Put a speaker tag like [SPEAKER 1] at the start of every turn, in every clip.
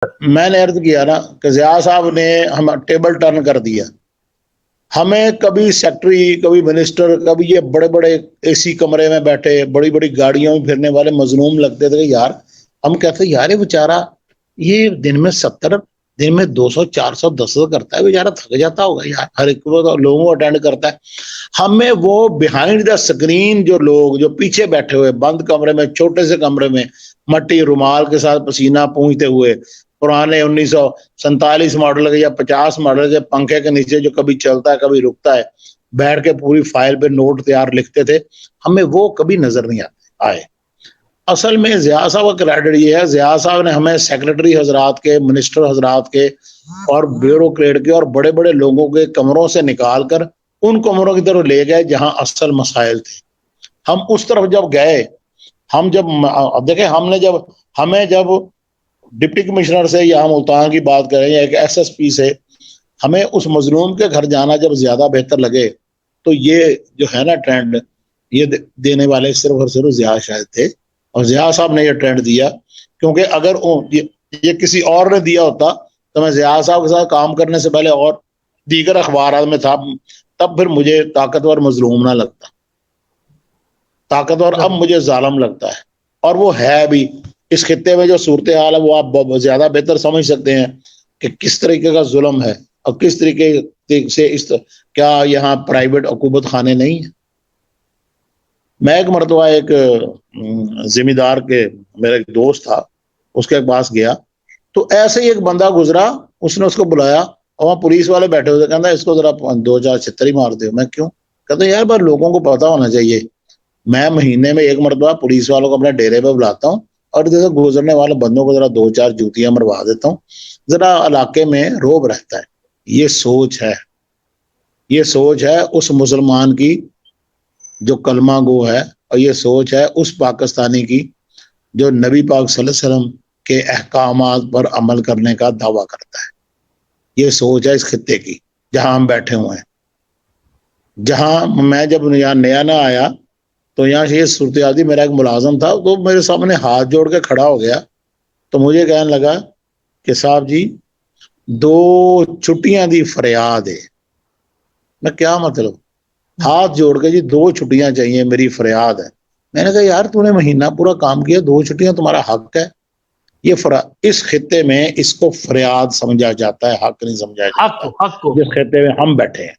[SPEAKER 1] میں نے عرض کیا نا کہ ضیاء صاحب نے ہم ٹیبل ٹرن کر دیا. ہمیں کبھی سیکٹری، کبھی منسٹر، کبھی یہ بڑے بڑے اے سی کمرے میں بیٹھے بڑی بڑی گاڑیوں میں پھرنے والے مظلوم لگتے تھے. یار ہم کہتے یار یہ بیچارہ یہ دن میں 70، دن میں 200 400 10 کرتا ہے، بیچارہ تھک جاتا ہوگا یار، ہر ایک لوگوں کو اٹینڈ کرتا ہے. ہمیں وہ بیہائنڈ دا اسکرین جو لوگ جو پیچھے بیٹھے ہوئے بند کمرے میں، چھوٹے سے کمرے میں، مٹی رومال کے ساتھ پسینہ پونجھتے ہوئے، پرانے 1947 ماڈل کے یا 50 ماڈل کے پنکھے کے نیچے جو کبھی چلتا ہے کبھی رکتا ہے، بیٹھ کے پوری فائل پہ نوٹ تیار لکھتے تھے، ہمیں وہ کبھی نظر نہیں آئے. اصل میں ضیاء صاحب کا کریڈٹ یہ ہے، ضیاء صاحب نے ہمیں سیکرٹری حضرات کے، منسٹر حضرات کے اور بیوروکریٹ کے اور بڑے بڑے لوگوں کے کمروں سے نکال کر ان کمروں کی طرف لے گئے جہاں اصل مسائل تھے. ہم اس طرف جب گئے، ہم جب دیکھیں ہمیں جب ڈپٹی کمشنر سے یا ملتان کی بات کریں یا ایک ایس ایس پی سے ہمیں اس مظلوم کے گھر جانا جب زیادہ بہتر لگے، تو یہ جو ہے نا ٹرینڈ، یہ دینے والے صرف اور صرف ضیاء شاید تھے، اور ضیاء صاحب نے یہ ٹرینڈ دیا. کیونکہ اگر یہ کسی اور نے دیا ہوتا تو میں ضیاء صاحب کے ساتھ کام کرنے سے پہلے اور دیگر اخبارات میں تھا، تب پھر مجھے طاقتور مظلوم نہ لگتا، طاقتور اب مجھے ظالم لگتا ہے. اور وہ ہے بھی اس خطے میں جو صورتحال ہے وہ آپ زیادہ بہتر سمجھ سکتے ہیں کہ کس طریقے کا ظلم ہے اور کس طریقے سے کیا یہاں پرائیویٹ حکومت خانے نہیں ہیں. میں ایک مرتبہ ایک ذمہ دار کے میرا ایک دوست تھا، اس کے پاس گیا تو ایسے ہی ایک بندہ گزرا، اس نے اس کو بلایا اور وہاں پولیس والے بیٹھے ہوئے، کہتا اس کو ذرا 2-4 چھتری مار دے. میں کیوں؟ کہتا یار بس لوگوں کو پتا ہونا چاہیے، میں مہینے میں ایک مرتبہ پولیس والوں کو اپنے ڈیرے پہ بلاتا ہوں اور جیسے گزرنے والے بندوں کو ذرا 2-4 جوتیاں مروا دیتا ہوں، ذرا علاقے میں روب رہتا ہے. یہ سوچ ہے، یہ سوچ ہے اس مسلمان کی جو کلمہ گو ہے، اور یہ سوچ ہے اس پاکستانی کی جو نبی پاک صلی اللہ علیہ وسلم کے احکامات پر عمل کرنے کا دعویٰ کرتا ہے. یہ سوچ ہے اس خطے کی جہاں ہم بیٹھے ہوئے ہیں. جہاں میں جب یہاں نیا نہ آیا تو یہاں سے یہ صورتحال تھی، میرا ایک ملازم تھا تو میرے سامنے ہاتھ جوڑ کے کھڑا ہو گیا، تو مجھے کہنے لگا کہ صاحب جی 2 چھٹیاں دی فریاد ہے. میں کیا مطلب؟ ہاتھ جوڑ کے جی 2 چھٹیاں چاہیے میری فریاد ہے. میں نے کہا یار تو نے مہینہ پورا کام کیا، 2 چھٹیاں تمہارا حق ہے. یہ اس خطے میں اس کو فریاد سمجھا جاتا ہے، حق نہیں سمجھا جاتا. جس خطے میں ہم بیٹھے ہیں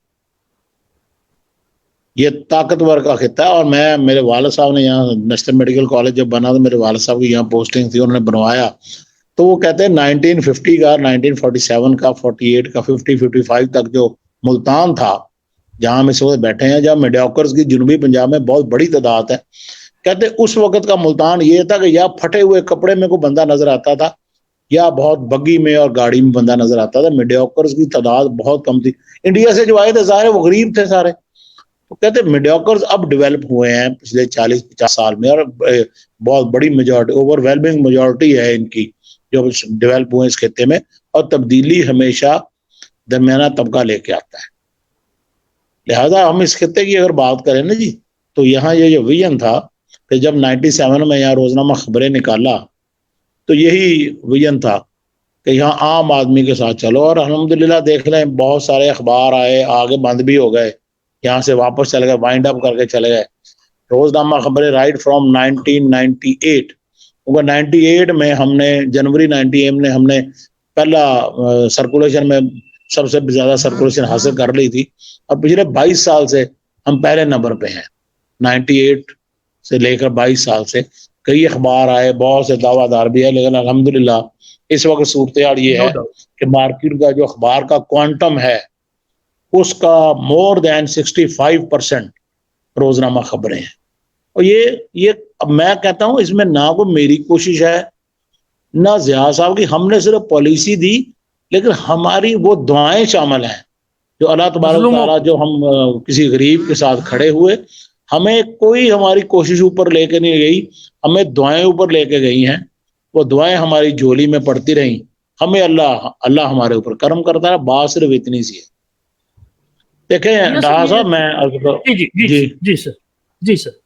[SPEAKER 1] یہ طاقتور کا خطہ ہے. اور میرے والد صاحب نے یہاں نیشنل میڈیکل کالج جب بنا تو میرے والد صاحب کی یہاں پوسٹنگ تھی، انہوں نے بنوایا تو وہ کہتے ہیں 1950 کا، 1947 کا، 48 کا، 50-55 تک جو ملتان تھا جہاں ہم اس وقت بیٹھے ہیں، جہاں میڈیوکرز کی جنوبی پنجاب میں بہت بڑی تعداد ہے، کہتے اس وقت کا ملتان یہ تھا کہ یا پھٹے ہوئے کپڑے میں کوئی بندہ نظر آتا تھا یا بہت بگی میں اور گاڑی میں بندہ نظر آتا تھا. میڈیوکرز کی تعداد بہت کم تھی. انڈیا سے جو آئے تھے ظاہر وہ غریب تھے سارے. تو کہتے میڈیوکرز اب ڈیولپ ہوئے ہیں پچھلے 40-50 سال میں، اور بہت بڑی میجورٹی، اوور ویلمنگ میجورٹی ہے ان کی جو ڈیولپ ہوئے اس خطے میں. اور تبدیلی ہمیشہ درمیانہ طبقہ لے کے آتا ہے. لہذا ہم اس خطے کی اگر بات کریں نا جی، تو یہاں یہ جو ویژن تھا کہ جب 97 میں یہاں روزنامہ خبریں نکالا تو یہی ویژن تھا کہ یہاں عام آدمی کے ساتھ چلو. اور الحمدللہ دیکھ لیں بہت سارے اخبار آئے، آگے بند بھی ہو گئے، یہاں سے واپس چلے گئے، وائنڈ اپ کر کے چلے گئے. روزنامہ خبریں رائٹ فرام 1998 کیونکہ 98 میں ہم نے جنوری 98 میں ہم نے پہلا سرکولیشن میں سب سے زیادہ سرکولیشن حاصل کر لی تھی، اور پچھلے 22 سال سے ہم پہلے نمبر پہ ہیں. 98 سے لے کر 22 سال سے کئی اخبار آئے، بہت سے دعویٰ دار بھی ہے، لیکن الحمدللہ اس وقت صورتحال یہ ہے کہ مارکیٹ کا جو اخبار کا کوانٹم ہے اس کا مور دین 65% روزنامہ خبریں ہیں. اور یہ اب میں کہتا ہوں اس میں نہ کوئی میری کوشش ہے نہ ضیاء صاحب کی، ہم نے صرف پالیسی دی، لیکن ہماری وہ دعائیں شامل ہیں جو اللہ تبارک و تعالیٰ، جو ہم کسی غریب کے ساتھ کھڑے ہوئے، ہمیں کوئی ہماری کوشش اوپر لے کے نہیں گئی، ہمیں دعائیں اوپر لے کے گئی ہیں. وہ دعائیں ہماری جھولی میں پڑتی رہیں، ہمیں اللہ ہمارے اوپر کرم کرتا ہے. بات صرف اتنی سی ہے. دیکھیں ڈاکٹر صاحب میں
[SPEAKER 2] جی سر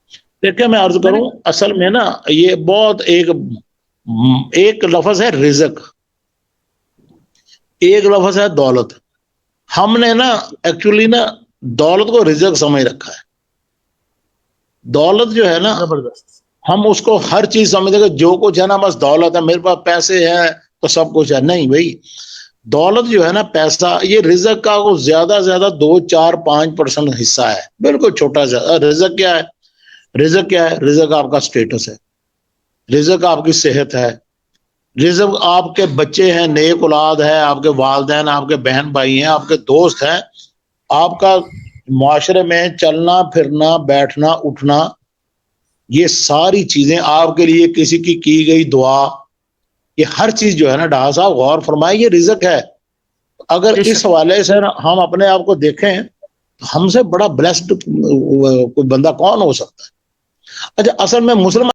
[SPEAKER 1] دیکھیں میں عرض کروں، اصل میں نا یہ بہت ایک لفظ ہے رزق. ایک لفظ ہے دولت. ہم نے نا ایکچولی نا دولت کو رزق سمجھ رکھا ہے. دولت جو ہے نا
[SPEAKER 2] زبردست.
[SPEAKER 1] ہم اس کو ہر چیز سمجھتے کہ جو کچھ ہے نا بس دولت ہے, میرے پاس پیسے ہیں تو سب کچھ ہے. نہیں بھائی, دولت جو ہے نا پیسہ یہ رزق کا زیادہ سے زیادہ 2-4-5% حصہ ہے, بالکل چھوٹا سا. رزق کیا ہے؟ رزق کیا ہے؟ رزق آپ کا سٹیٹس ہے, رزق آپ کی صحت ہے, رزق آپ کے بچے ہیں, نیک اولاد ہے, آپ کے والدین, آپ کے بہن بھائی ہیں, آپ کے دوست ہیں, آپ کا معاشرے میں چلنا پھرنا بیٹھنا اٹھنا, یہ ساری چیزیں آپ کے لیے کسی کی گئی دعا, یہ ہر چیز جو ہے نا ڈھا صاحب غور فرمائے یہ رزق ہے. اگر
[SPEAKER 2] بے
[SPEAKER 1] اس
[SPEAKER 2] شک.
[SPEAKER 1] حوالے سے ہم اپنے آپ کو دیکھیں تو ہم سے بڑا بلیسڈ کوئی بندہ کون ہو سکتا ہے؟ اچھا, اصل میں مسلمان